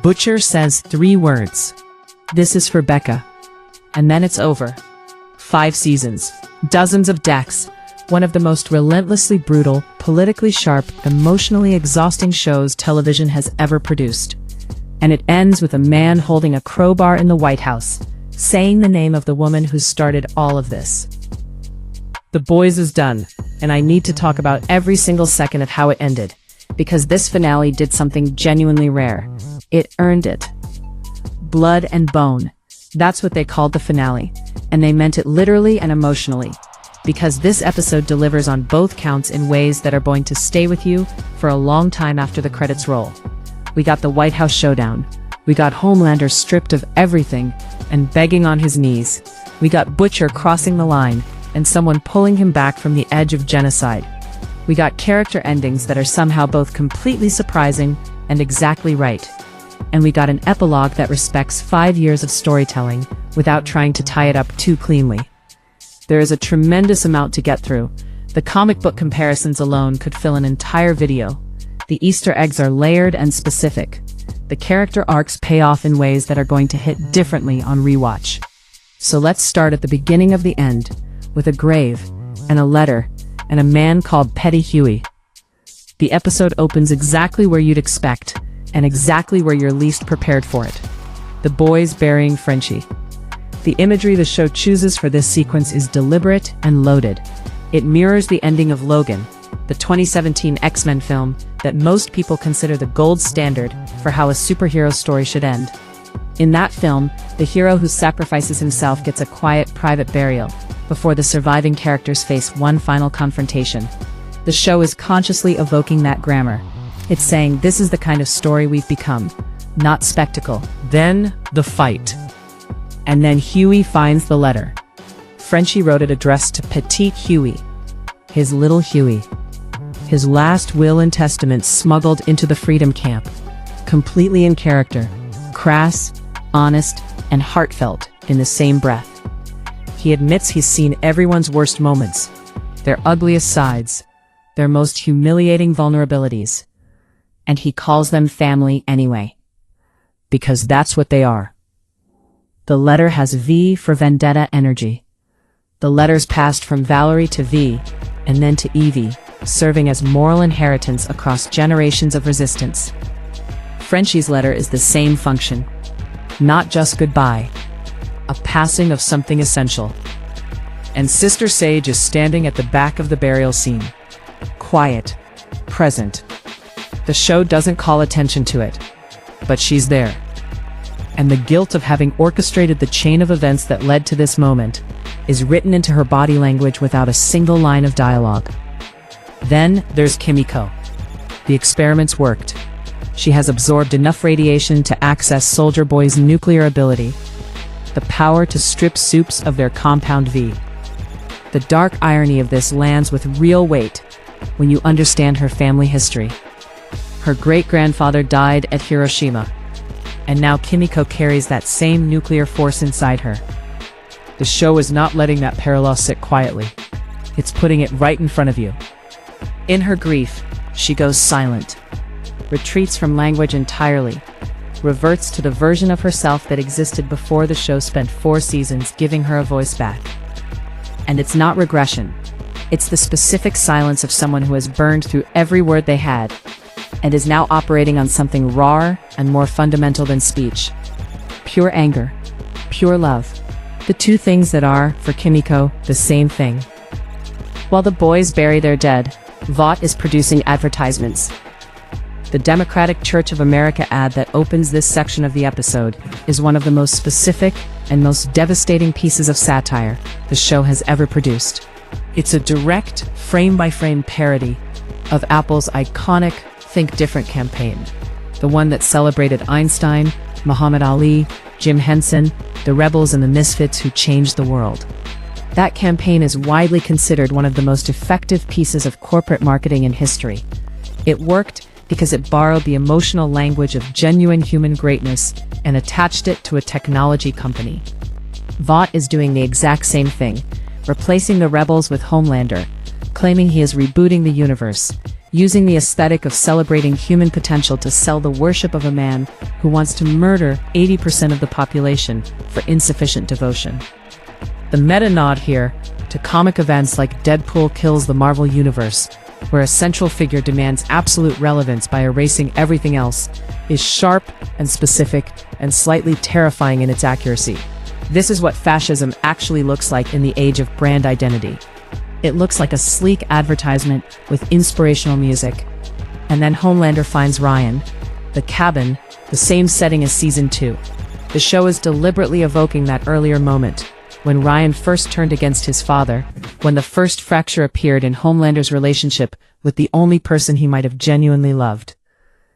Butcher says 3 words. This is for Becca. And then it's over. 5 seasons, dozens of deaths, one of the most relentlessly brutal, politically sharp, emotionally exhausting shows television has ever produced. And it ends with a man holding a crowbar in the White House, saying the name of the woman who started all of this. The Boys is done, and I need to talk about every single second of how it ended, because this finale did something genuinely rare. It earned it. Blood and bone. That's what they called the finale, and they meant it literally and emotionally, because this episode delivers on both counts in ways that are going to stay with you for a long time after the credits roll. We got the White House showdown. We got Homelander stripped of everything and begging on his knees. We got Butcher crossing the line and someone pulling him back from the edge of genocide. We got character endings that are somehow both completely surprising and exactly right. And we got an epilogue that respects 5 years of storytelling without trying to tie it up too cleanly. There is a tremendous amount to get through. The comic book comparisons alone could fill an entire video. The Easter eggs are layered and specific. The character arcs pay off in ways that are going to hit differently on rewatch. So let's start at the beginning of the end, with a grave, and a letter, and a man called Petty Hughie. The episode opens exactly where you'd expect, and exactly where you're least prepared for it. The boys burying Frenchie. The imagery the show chooses for this sequence is deliberate and loaded. It mirrors the ending of Logan, the 2017 X-Men film that most people consider the gold standard for how a superhero story should end. In that film, the hero who sacrifices himself gets a quiet, private burial, before the surviving characters face one final confrontation. The show is consciously evoking that grammar. It's saying this is the kind of story we've become, not spectacle. Then, the fight. And then Hughie finds the letter. Frenchie wrote it addressed to Petite Hughie, his little Hughie. His last will and testament smuggled into the freedom camp, completely in character, crass, honest, and heartfelt in the same breath. He admits he's seen everyone's worst moments, their ugliest sides, their most humiliating vulnerabilities, and he calls them family anyway. Because that's what they are. The letter has V for vendetta energy. The letters passed from Valerie to V, and then to Evie, serving as moral inheritance across generations of resistance. Frenchie's letter is the same function. Not just goodbye. A passing of something essential. And Sister Sage is standing at the back of the burial scene. Quiet. Present. The show doesn't call attention to it. But she's there. And the guilt of having orchestrated the chain of events that led to this moment is written into her body language without a single line of dialogue. Then there's Kimiko. The experiments worked. She has absorbed enough radiation to access Soldier Boy's nuclear ability, the power to strip Supes of their compound V. The dark irony of this lands with real weight when you understand her family history. Her great-grandfather died at Hiroshima, and now Kimiko carries that same nuclear force inside her. The show is not letting that parallel sit quietly. It's putting it right in front of you. In her grief, she goes silent, retreats from language entirely, reverts to the version of herself that existed before the show spent 4 seasons giving her a voice back. And it's not regression. It's the specific silence of someone who has burned through every word they had, and is now operating on something rawer and more fundamental than speech. Pure anger. Pure love. The two things that are, for Kimiko, the same thing. While the boys bury their dead, Vought is producing advertisements. The Democratic Church of America ad that opens this section of the episode is one of the most specific and most devastating pieces of satire the show has ever produced. It's a direct, frame-by-frame parody of Apple's iconic Think Different campaign, the one that celebrated Einstein, Muhammad Ali, Jim Henson, the rebels and the misfits who changed the world. That campaign is widely considered one of the most effective pieces of corporate marketing in history. It worked because it borrowed the emotional language of genuine human greatness and attached it to a technology company. Vought is doing the exact same thing, replacing the rebels with Homelander, claiming he is rebooting the universe, using the aesthetic of celebrating human potential to sell the worship of a man who wants to murder 80% of the population for insufficient devotion. The meta-nod here to comic events like Deadpool kills the Marvel Universe, where a central figure demands absolute relevance by erasing everything else, is sharp and specific and slightly terrifying in its accuracy. This is what fascism actually looks like in the age of brand identity. It looks like a sleek advertisement with inspirational music. And then Homelander finds Ryan, the cabin, the same setting as Season 2. The show is deliberately evoking that earlier moment, when Ryan first turned against his father, when the first fracture appeared in Homelander's relationship with the only person he might have genuinely loved.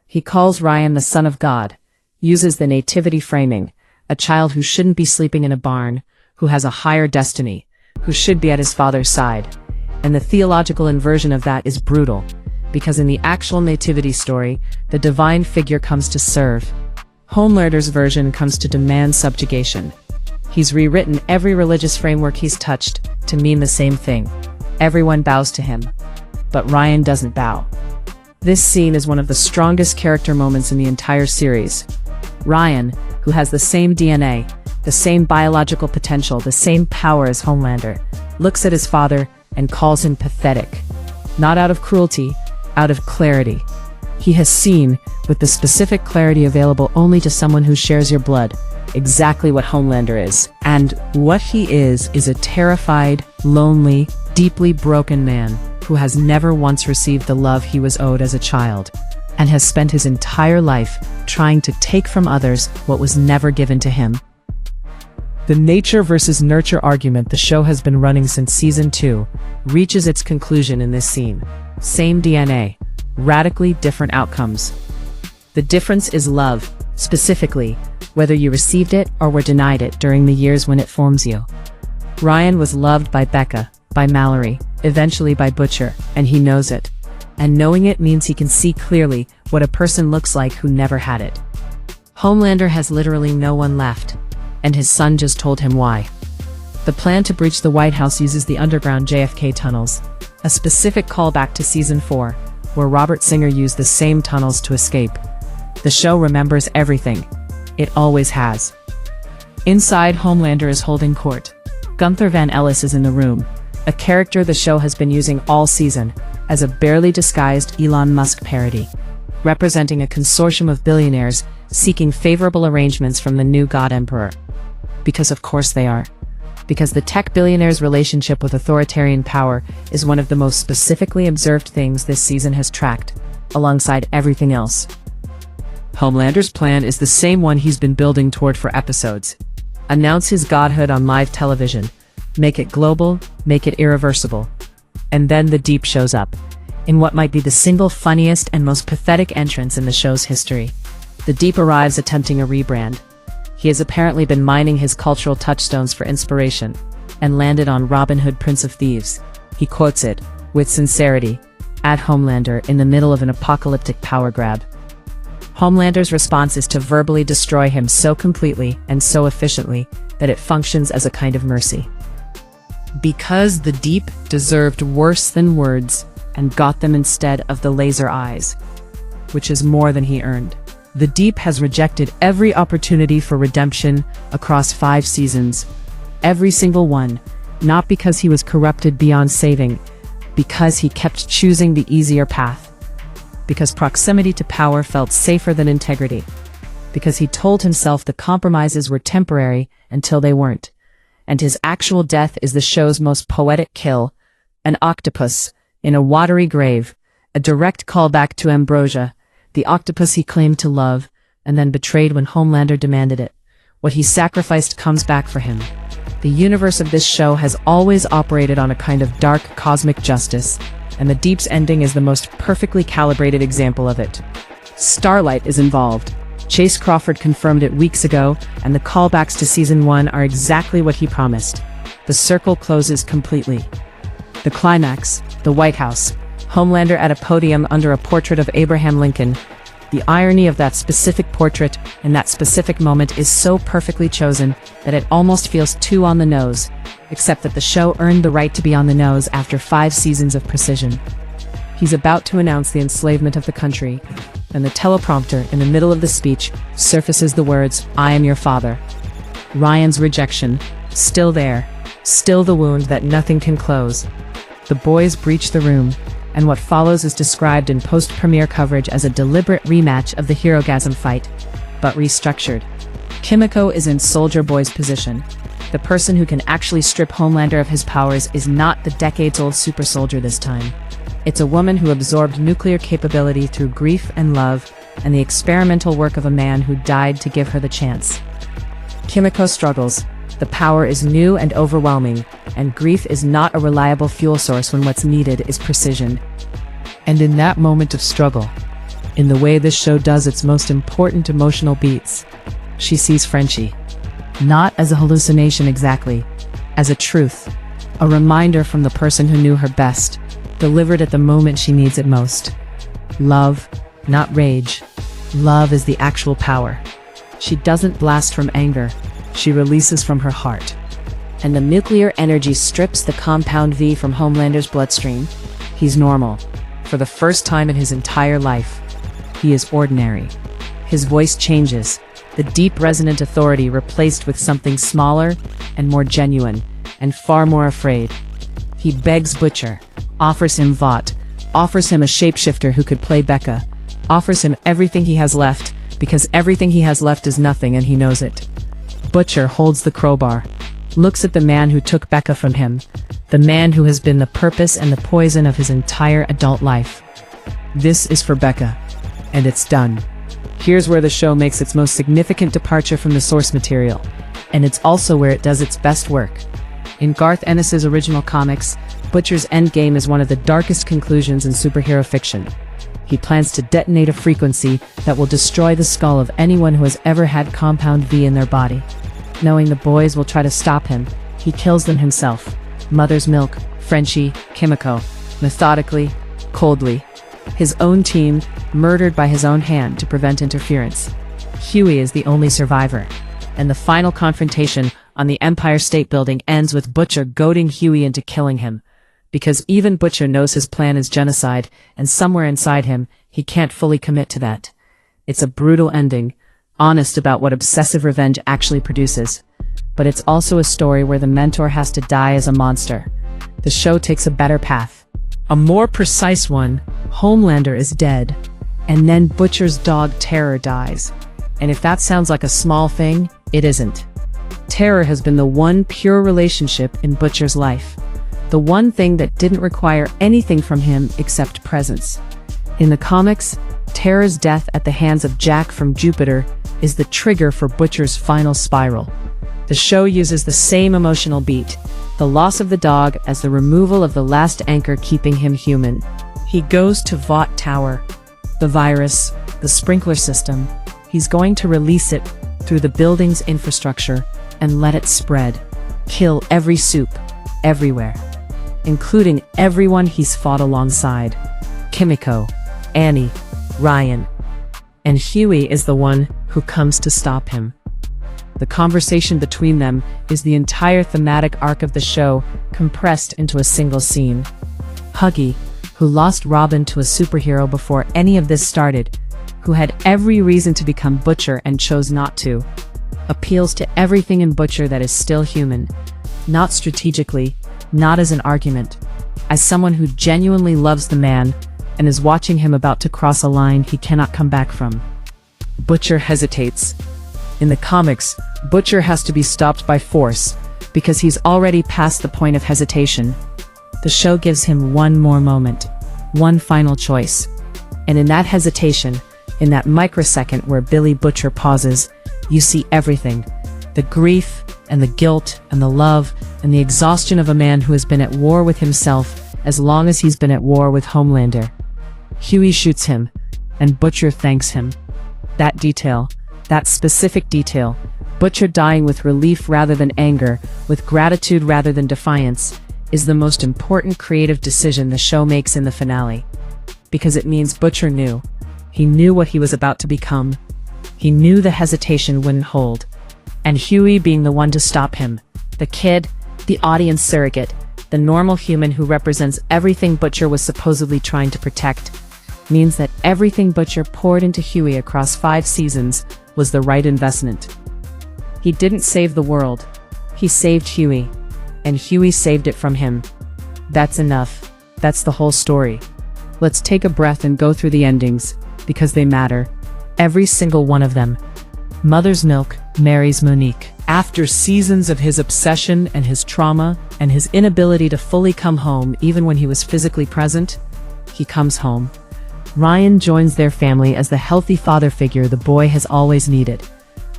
He calls Ryan the son of God, uses the nativity framing, a child who shouldn't be sleeping in a barn, who has a higher destiny, who should be at his father's side. And the theological inversion of that is brutal, because in the actual nativity story, the divine figure comes to serve. Homelander's version comes to demand subjugation. He's rewritten every religious framework he's touched to mean the same thing. Everyone bows to him. But Ryan doesn't bow. This scene is one of the strongest character moments in the entire series. Ryan, who has the same DNA, the same biological potential, the same power as Homelander, looks at his father and calls him pathetic. Not out of cruelty, out of clarity. He has seen, with the specific clarity available only to someone who shares your blood, exactly what Homelander is. And what he is a terrified, lonely, deeply broken man who has never once received the love he was owed as a child, and has spent his entire life trying to take from others what was never given to him. The nature versus nurture argument the show has been running since Season 2 reaches its conclusion in this scene. Same DNA, radically different outcomes. The difference is love, specifically, whether you received it or were denied it during the years when it forms you. Ryan was loved by Becca, by Mallory, eventually by Butcher, and he knows it. And knowing it means he can see clearly what a person looks like who never had it. Homelander has literally no one left, and his son just told him why. The plan to breach the White House uses the underground JFK tunnels, a specific callback to Season 4, where Robert Singer used the same tunnels to escape. The show remembers everything. It always has. Inside, Homelander is holding court. Gunther Van Ellis is in the room, a character the show has been using all season, as a barely disguised Elon Musk parody, representing a consortium of billionaires seeking favorable arrangements from the new God Emperor. Because of course they are. Because the tech billionaire's relationship with authoritarian power is one of the most specifically observed things this season has tracked, alongside everything else. Homelander's plan is the same one he's been building toward for episodes. Announce his godhood on live television, make it global, make it irreversible. And then the Deep shows up, in what might be the single funniest and most pathetic entrance in the show's history. The Deep arrives attempting a rebrand. He has apparently been mining his cultural touchstones for inspiration, and landed on Robin Hood, Prince of Thieves. He quotes it, with sincerity, at Homelander in the middle of an apocalyptic power grab. Homelander's response is to verbally destroy him so completely and so efficiently that it functions as a kind of mercy. Because the Deep deserved worse than words and got them instead of the laser eyes, which is more than he earned. The Deep has rejected every opportunity for redemption across 5 seasons. Every single one, not because he was corrupted beyond saving, because he kept choosing the easier path. Because proximity to power felt safer than integrity. Because he told himself the compromises were temporary until they weren't. And his actual death is the show's most poetic kill, an octopus in a watery grave, a direct callback to Ambrosia, the octopus he claimed to love, and then betrayed when Homelander demanded it. What he sacrificed comes back for him. The universe of this show has always operated on a kind of dark cosmic justice, and the Deep's ending is the most perfectly calibrated example of it. Starlight is involved. Chase Crawford confirmed it weeks ago, and the callbacks to Season 1 are exactly what he promised. The circle closes completely. The climax, the White House, Homelander at a podium under a portrait of Abraham Lincoln. The irony of that specific portrait and that specific moment is so perfectly chosen that it almost feels too on the nose, except that the show earned the right to be on the nose after 5 seasons of precision. He's about to announce the enslavement of the country, and the teleprompter in the middle of the speech surfaces the words, "I am your father." Ryan's rejection, still there, still the wound that nothing can close. The boys breach the room, and what follows is described in post-premiere coverage as a deliberate rematch of the Herogasm fight, but restructured. Kimiko is in Soldier Boy's position. The person who can actually strip Homelander of his powers is not the decades-old super soldier this time. It's a woman who absorbed nuclear capability through grief and love, and the experimental work of a man who died to give her the chance. Kimiko struggles. The power is new and overwhelming, and grief is not a reliable fuel source when what's needed is precision. And in that moment of struggle, in the way this show does its most important emotional beats, she sees Frenchie. Not as a hallucination exactly, as a truth, a reminder from the person who knew her best, delivered at the moment she needs it most. Love, not rage. Love is the actual power. She doesn't blast from anger, she releases from her heart. And the nuclear energy strips the compound V from Homelander's bloodstream. He's normal. For the first time in his entire life, he is ordinary. His voice changes, the deep resonant authority replaced with something smaller and more genuine, and far more afraid. He begs Butcher, offers him Vought, offers him a shapeshifter who could play Becca, offers him everything he has left, because everything he has left is nothing and he knows it. Butcher holds the crowbar, looks at the man who took Becca from him, the man who has been the purpose and the poison of his entire adult life. This is for Becca, and it's done. Here's where the show makes its most significant departure from the source material, and it's also where it does its best work. In Garth Ennis's original comics, Butcher's Endgame is one of the darkest conclusions in superhero fiction. He plans to detonate a frequency that will destroy the skull of anyone who has ever had Compound V in their body. Knowing the boys will try to stop him, he kills them himself. Mother's Milk, Frenchie, Kimiko, methodically, coldly. His own team, murdered by his own hand to prevent interference. Hughie is the only survivor, and the final confrontation on the Empire State Building ends with Butcher goading Hughie into killing him. Because even Butcher knows his plan is genocide, and somewhere inside him, he can't fully commit to that. It's a brutal ending, honest about what obsessive revenge actually produces. But it's also a story where the mentor has to die as a monster. The show takes a better path. A more precise one. Homelander is dead, and then Butcher's dog Terror dies. And if that sounds like a small thing, it isn't. Terror has been the one pure relationship in Butcher's life. The one thing that didn't require anything from him except presence. In the comics, Terror's death at the hands of Jack from Jupiter is the trigger for Butcher's final spiral. The show uses the same emotional beat, the loss of the dog as the removal of the last anchor keeping him human. He goes to Vought Tower, the virus, the sprinkler system. He's going to release it through the building's infrastructure and let it spread. Kill every Supe, everywhere. Including everyone he's fought alongside. Kimiko, Annie, Ryan. And Hughie is the one who comes to stop him. The conversation between them is the entire thematic arc of the show, compressed into a single scene. Hughie, who lost Robin to a superhero before any of this started, who had every reason to become Butcher and chose not to, appeals to everything in Butcher that is still human, not strategically, not as an argument, as someone who genuinely loves the man and is watching him about to cross a line he cannot come back from. Butcher hesitates. In the comics, Butcher has to be stopped by force, because he's already past the point of hesitation. The show gives him one more moment, one final choice. And in that hesitation, in that microsecond where Billy Butcher pauses, you see everything. The grief, and the guilt, and the love, and the exhaustion of a man who has been at war with himself as long as he's been at war with Homelander. Hughie shoots him, and Butcher thanks him. That detail, that specific detail, Butcher dying with relief rather than anger, with gratitude rather than defiance, is the most important creative decision the show makes in the finale. Because it means Butcher knew. He knew what he was about to become. He knew the hesitation wouldn't hold. And Hughie being the one to stop him, the kid, the audience surrogate, the normal human who represents everything Butcher was supposedly trying to protect, means that everything Butcher poured into Hughie across 5 seasons was the right investment. He didn't save the world. He saved Hughie. And Hughie saved it from him. That's enough. That's the whole story. Let's take a breath and go through the endings, because they matter. Every single one of them. Mother's Milk marries Monique. After seasons of his obsession and his trauma and his inability to fully come home even when he was physically present, he comes home. Ryan joins their family as the healthy father figure the boy has always needed.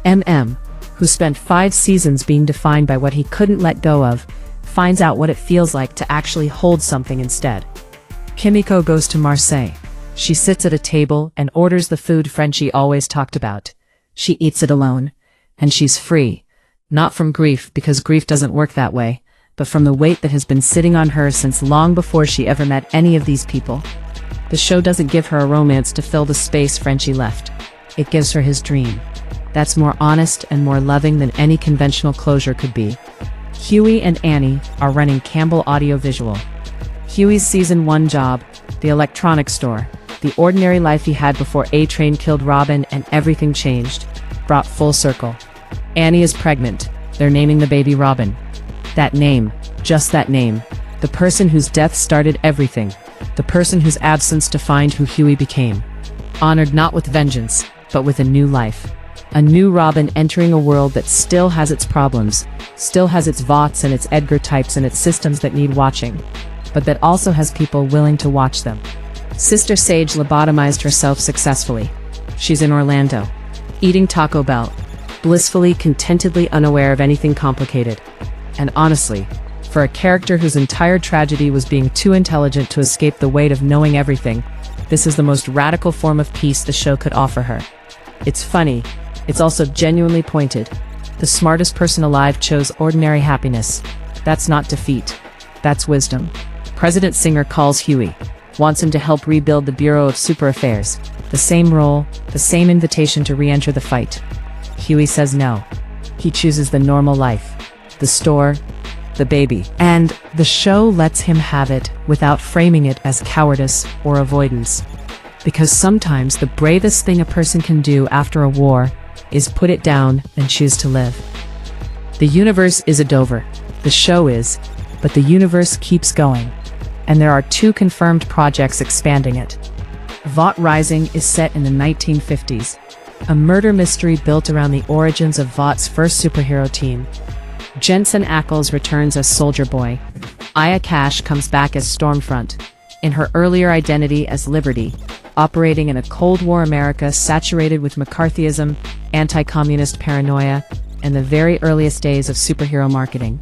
Who spent 5 seasons being defined by what he couldn't let go of, finds out what it feels like to actually hold something instead. Kimiko goes to Marseille. She sits at a table and orders the food Frenchie always talked about. She eats it alone. And she's free. Not from grief, because grief doesn't work that way, but from the weight that has been sitting on her since long before she ever met any of these people. The show doesn't give her a romance to fill the space Frenchie left. It gives her his dream. That's more honest and more loving than any conventional closure could be. Hughie and Annie are running Campbell Audiovisual. Hughie's season 1 job, the electronics store, the ordinary life he had before A-Train killed Robin and everything changed, brought full circle. Annie is pregnant. They're naming the baby Robin. That name, just that name, the person whose death started everything, the person whose absence defined who Hughie became. Honored not with vengeance, but with a new life. A new Robin entering a world that still has its problems, still has its Voughts and its Edgar types and its systems that need watching, but that also has people willing to watch them. Sister Sage lobotomized herself successfully. She's in Orlando, eating Taco Bell, blissfully, contentedly unaware of anything complicated. And honestly, for a character whose entire tragedy was being too intelligent to escape the weight of knowing everything, this is the most radical form of peace the show could offer her. It's funny. It's also genuinely pointed. The smartest person alive chose ordinary happiness. That's not defeat. That's wisdom. President Singer calls Hughie, wants him to help rebuild the Bureau of Super Affairs. The same role, the same invitation to re-enter the fight. Hughie says no. He chooses the normal life. The store, the baby. And the show lets him have it without framing it as cowardice or avoidance. Because sometimes the bravest thing a person can do after a war is put it down and choose to live. The universe isn't over. The show is, but the universe keeps going. And there are 2 confirmed projects expanding it. Vought Rising is set in the 1950s. A murder mystery built around the origins of Vought's first superhero team. Jensen Ackles returns as Soldier Boy. Aya Cash comes back as Stormfront, in her earlier identity as Liberty, operating in a Cold War America saturated with McCarthyism, anti-communist paranoia, and the very earliest days of superhero marketing.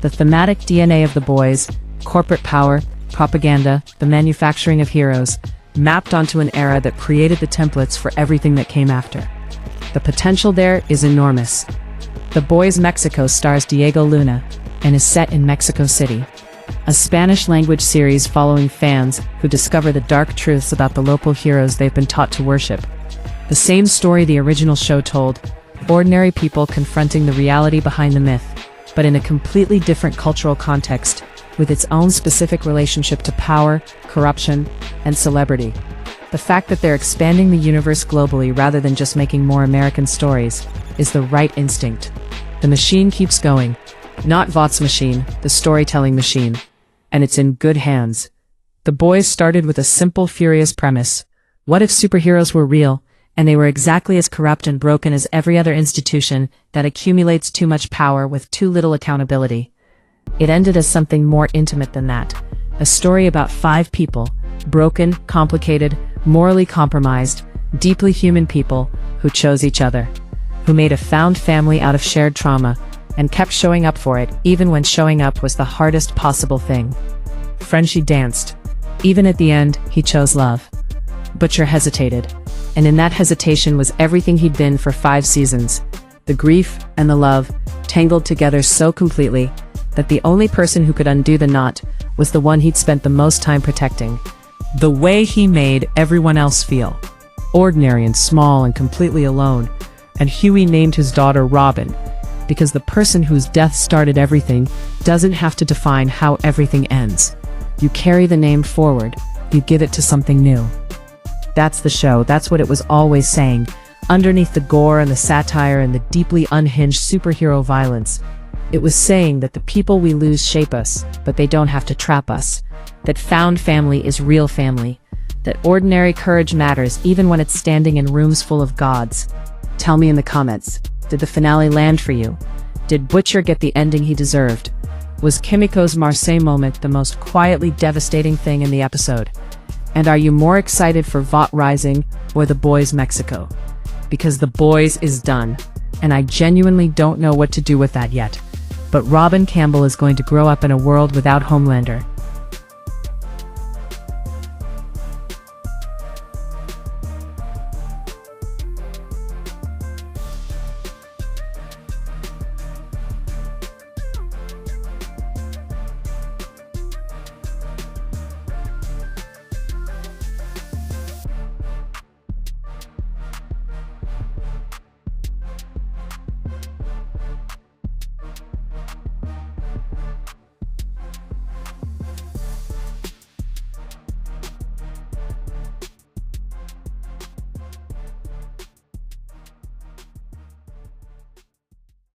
The thematic DNA of the boys, corporate power, propaganda, the manufacturing of heroes, mapped onto an era that created the templates for everything that came after. The potential there is enormous. The Boys Mexico stars Diego Luna, and is set in Mexico City. A Spanish-language series following fans who discover the dark truths about the local heroes they've been taught to worship. The same story the original show told, ordinary people confronting the reality behind the myth, but in a completely different cultural context, with its own specific relationship to power, corruption, and celebrity. The fact that they're expanding the universe globally rather than just making more American stories is the right instinct. The machine keeps going. Not Vought's machine, the storytelling machine. And it's in good hands. The boys started with a simple, furious premise. What if superheroes were real, and they were exactly as corrupt and broken as every other institution that accumulates too much power with too little accountability? It ended as something more intimate than that. A story about 5 people, broken, complicated, morally compromised, deeply human people who chose each other, who made a found family out of shared trauma, and kept showing up for it even when showing up was the hardest possible thing. Frenchie danced. Even at the end, he chose love. Butcher hesitated. And in that hesitation was everything he'd been for 5 seasons. The grief and the love, tangled together so completely, that the only person who could undo the knot was the one he'd spent the most time protecting. The way he made everyone else feel. Ordinary and small and completely alone. And Hughie named his daughter Robin. because the person whose death started everything doesn't have to define how everything ends. You carry the name forward, you give it to something new. That's the show, that's what it was always saying. Underneath the gore and the satire and the deeply unhinged superhero violence, it was saying that the people we lose shape us, but they don't have to trap us. That found family is real family. That ordinary courage matters even when it's standing in rooms full of gods. Tell me in the comments, did the finale land for you? Did Butcher get the ending he deserved? Was Kimiko's Marseille moment the most quietly devastating thing in the episode? And are you more excited for Vought Rising or The Boys Mexico? Because The Boys is done, and I genuinely don't know what to do with that yet. But Robin Campbell is going to grow up in a world without Homelander,